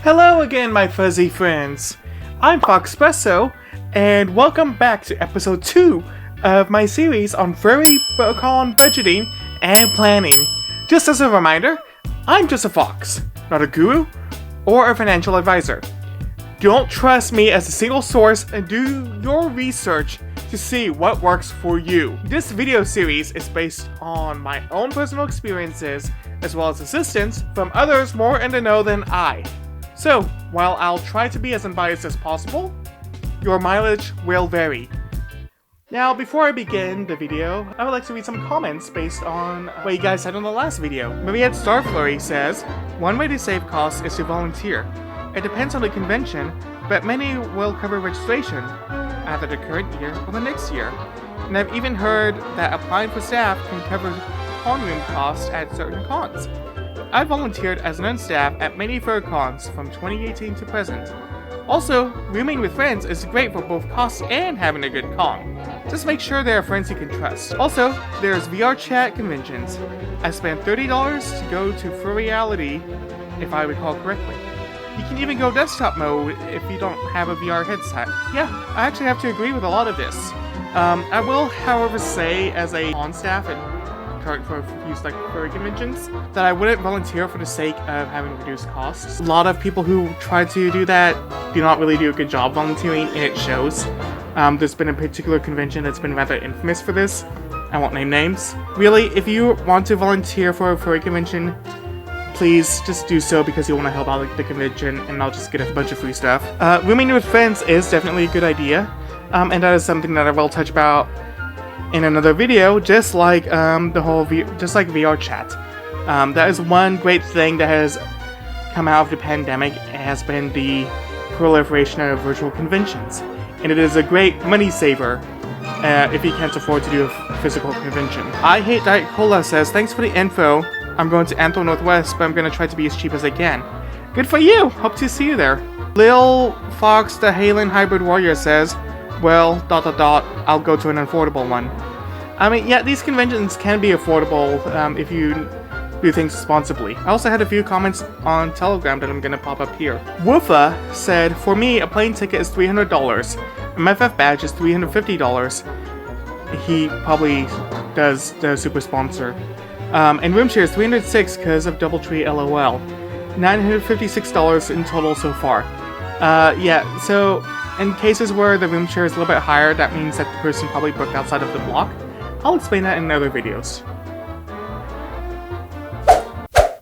Hello again, my fuzzy friends. I'm Foxpresso, and welcome back to episode 2 of my series on Furry Con budgeting and planning. Just as a reminder, I'm just a fox, not a guru or a financial advisor. Don't trust me as a single source and do your research to see what works for you. This video series is based on my own personal experiences as well as assistance from others more in the know than I. So, while I'll try to be as unbiased as possible, your mileage will vary. Now, before I begin the video, I would like to read some comments based on what you guys said in the last video. Mariette Starflurry says, one way to save costs is to volunteer. It depends on the convention, but many will cover registration, either the current year or the next year. And I've even heard that applying for staff can cover con room costs at certain cons. I volunteered as an on-staff at many fur cons from 2018 to present. Also, rooming with friends is great for both costs and having a good con. Just make sure there are friends you can trust. Also, there's VR chat conventions. I spent $30 to go to Furryality, if I recall correctly. You can even go desktop mode if you don't have a VR headset. Yeah, I actually have to agree with a lot of this. I will, however, say as a on-staff and for use like furry conventions that I wouldn't volunteer for the sake of having reduced costs. A lot of people who try to do that do not really do a good job volunteering, and it shows. There's been a particular convention that's been rather infamous for this. I won't name names. Really, if you want to volunteer for a furry convention, please just do so because you want to help out the convention and not just get a bunch of free stuff. Rooming with friends is definitely a good idea, and that is something that I will touch about in another video, just like VR chat. That is one great thing that has come out of the pandemic. It has been the proliferation of virtual conventions, and it is a great money saver if you can't afford to do a physical convention. I Hate Diet Cola says, thanks for the info. I'm going to Anthrocon Northwest, but I'm going to try to be as cheap as I can. Good for you! Hope to see you there. Lil Fox the Halen Hybrid Warrior says, well, I'll go to an affordable one. I mean, yeah, these conventions can be affordable if you do things responsibly. I also had a few comments on Telegram that I'm gonna pop up here. Woofa said, for me, a plane ticket is $300. A MFF badge is $350. He probably does the super sponsor. And room share is $306 because of Doubletree LOL. $956 in total so far. Yeah, so in cases where the room share is a little bit higher, that means that the person probably booked outside of the block. I'll explain that in other videos.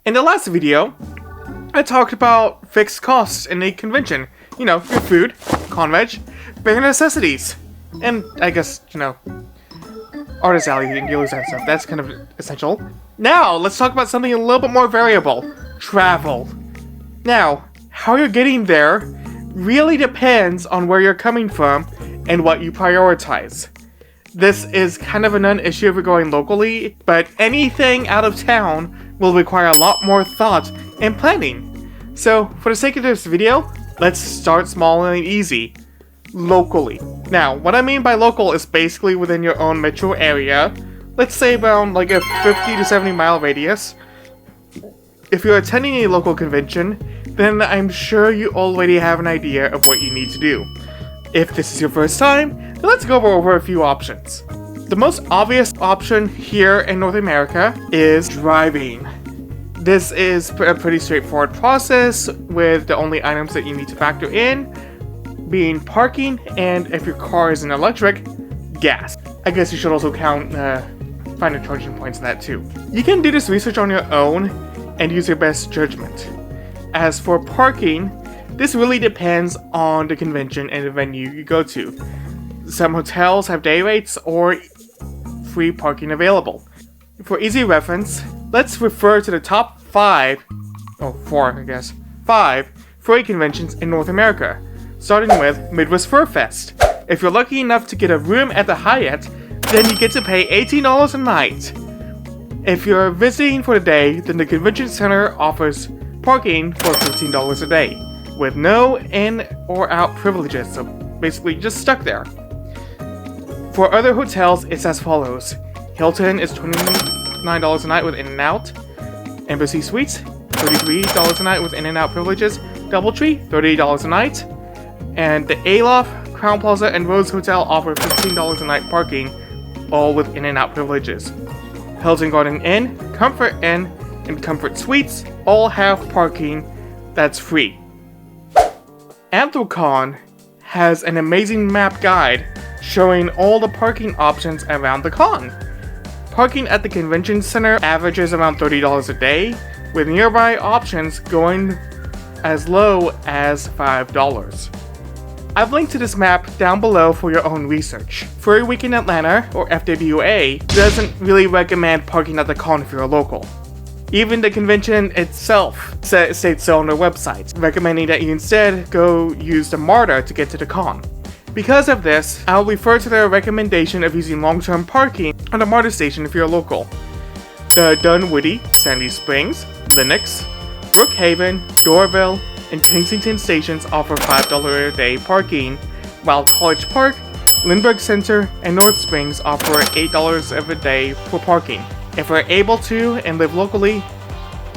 In the last video, I talked about fixed costs in a convention. You know, your food, con-veg, bare necessities. And I guess, you know, artist alley and dealers and stuff. That's kind of essential. Now, let's talk about something a little bit more variable. Travel. Now, how you're getting there really depends on where you're coming from and what you prioritize. This is kind of a non-issue if you're going locally, but anything out of town will require a lot more thought and planning. So, for the sake of this video, let's start small and easy. Locally. Now, what I mean by local is basically within your own metro area. Let's say around like a 50 to 70 mile radius. If you're attending a local convention, then I'm sure you already have an idea of what you need to do. If this is your first time, then let's go over a few options. The most obvious option here in North America is driving. This is a pretty straightforward process with the only items that you need to factor in being parking, and if your car is an electric, gas. I guess you should also count finding charging points in that too. You can do this research on your own and use your best judgment. As for parking, this really depends on the convention and the venue you go to. Some hotels have day rates or free parking available. For easy reference, let's refer to the top 5 furry conventions in North America, starting with Midwest Fur Fest. If you're lucky enough to get a room at the Hyatt, then you get to pay $18 a night. If you're visiting for the day, then the convention center offers parking for $15 a day, with no in or out privileges, so basically just stuck there. For other hotels, it's as follows. Hilton is $29 a night with In-N-Out. Embassy Suites, $33 a night with In-N-Out privileges. Doubletree, $38 a night. And the Aloft, Crown Plaza, and Rose Hotel offer $15 a night parking, all with in-and-out privileges. Hilton Garden Inn, Comfort Inn, and Comfort Suites all have parking that's free. Anthrocon has an amazing map guide showing all the parking options around the con. Parking at the convention center averages around $30 a day, with nearby options going as low as $5. I've linked to this map down below for your own research. Furry Week in Atlanta, or FWA, doesn't really recommend parking at the con if you're a local. Even the convention itself states so on their website, recommending that you instead go use the MARTA to get to the con. Because of this, I'll refer to their recommendation of using long-term parking on the MARTA station if you're local. The Dunwoody, Sandy Springs, Lenox, Brookhaven, Dorville, and Kensington stations offer $5 a day parking, while College Park, Lindbergh Center, and North Springs offer $8 of a day for parking. If we're able to and live locally,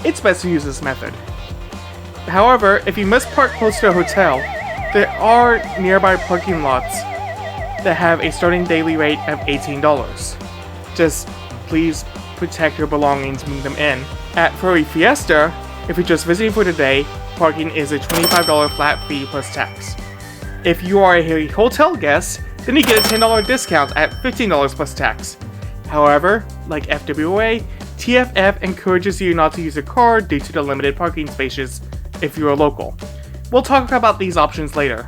it's best to use this method. However, if you must park close to a hotel, there are nearby parking lots that have a starting daily rate of $18. Just please protect your belongings when them in. At Furry Fiesta, if you're just visiting for the day, parking is a $25 flat fee plus tax. If you are a hotel guest, then you get a $10 discount at $15 plus tax. However, like FWA, TFF encourages you not to use a car due to the limited parking spaces if you are local. We'll talk about these options later.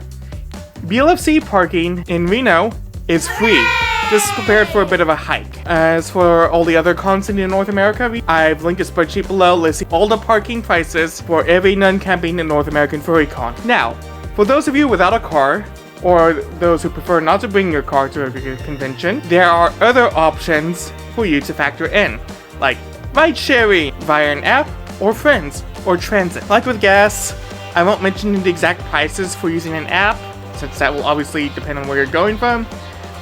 BLFC parking in Reno is free, just prepared for a bit of a hike. As for all the other cons in North America, I've linked a spreadsheet below listing all the parking prices for every non-camping in North American Furry Con. Now, for those of you without a car, or those who prefer not to bring your car to a convention, there are other options for you to factor in, like ride-sharing via an app, or friends, or transit. Like with gas, I won't mention the exact prices for using an app, since that will obviously depend on where you're going from,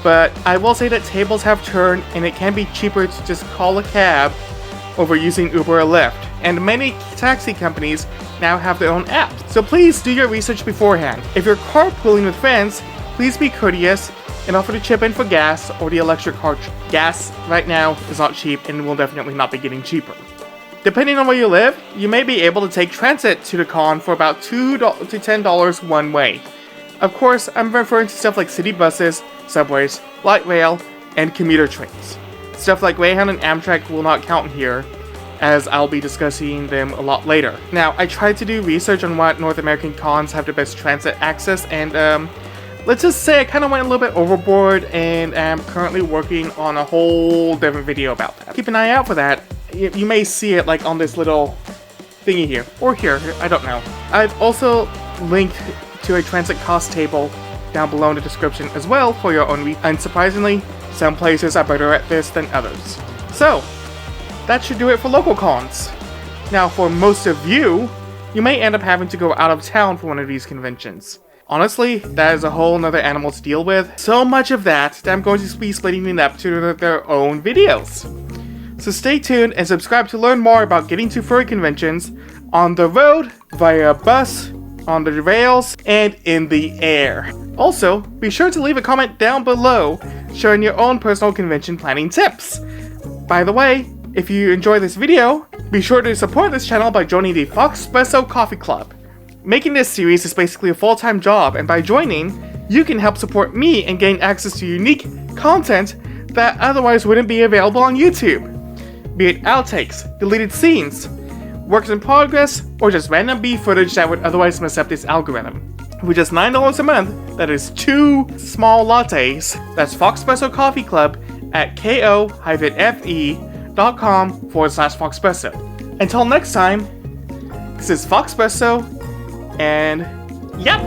but I will say that tables have turned and it can be cheaper to just call a cab over using Uber or Lyft, and many taxi companies now have their own apps. So please do your research beforehand. If you're carpooling with friends, please be courteous and offer to chip in for gas or the electric car. Gas right now is not cheap and will definitely not be getting cheaper. Depending on where you live, you may be able to take transit to the con for about $2 to $10 one way. Of course, I'm referring to stuff like city buses, subways, light rail, and commuter trains. Stuff like Greyhound and Amtrak will not count here, as I'll be discussing them a lot later. Now, I tried to do research on what North American cons have the best transit access, and let's just say I kind of went a little bit overboard, and am currently working on a whole different video about that. Keep an eye out for that. You may see it like on this little thingy here, or here, I don't know. I've also linked to a transit cost table down below in the description as well for your own read. Unsurprisingly, some places are better at this than others. So, that should do it for local cons. Now, for most of you, you may end up having to go out of town for one of these conventions. Honestly, that is a whole nother animal to deal with. So much of that I'm going to be splitting it up to their own videos. So stay tuned and subscribe to learn more about getting to furry conventions on the road, via bus, on the rails, and in the air. Also, be sure to leave a comment down below sharing your own personal convention planning tips. By the way, if you enjoy this video, be sure to support this channel by joining the Foxpresso Coffee Club. Making this series is basically a full-time job, and by joining, you can help support me and gain access to unique content that otherwise wouldn't be available on YouTube. Be it outtakes, deleted scenes, works in progress, or just random B footage that would otherwise mess up this algorithm. For just $9 a month, that is 2 small lattes. That's Foxpresso Coffee Club at ko-fi.com/Foxpresso. Until next time, this is Foxpresso, and yep!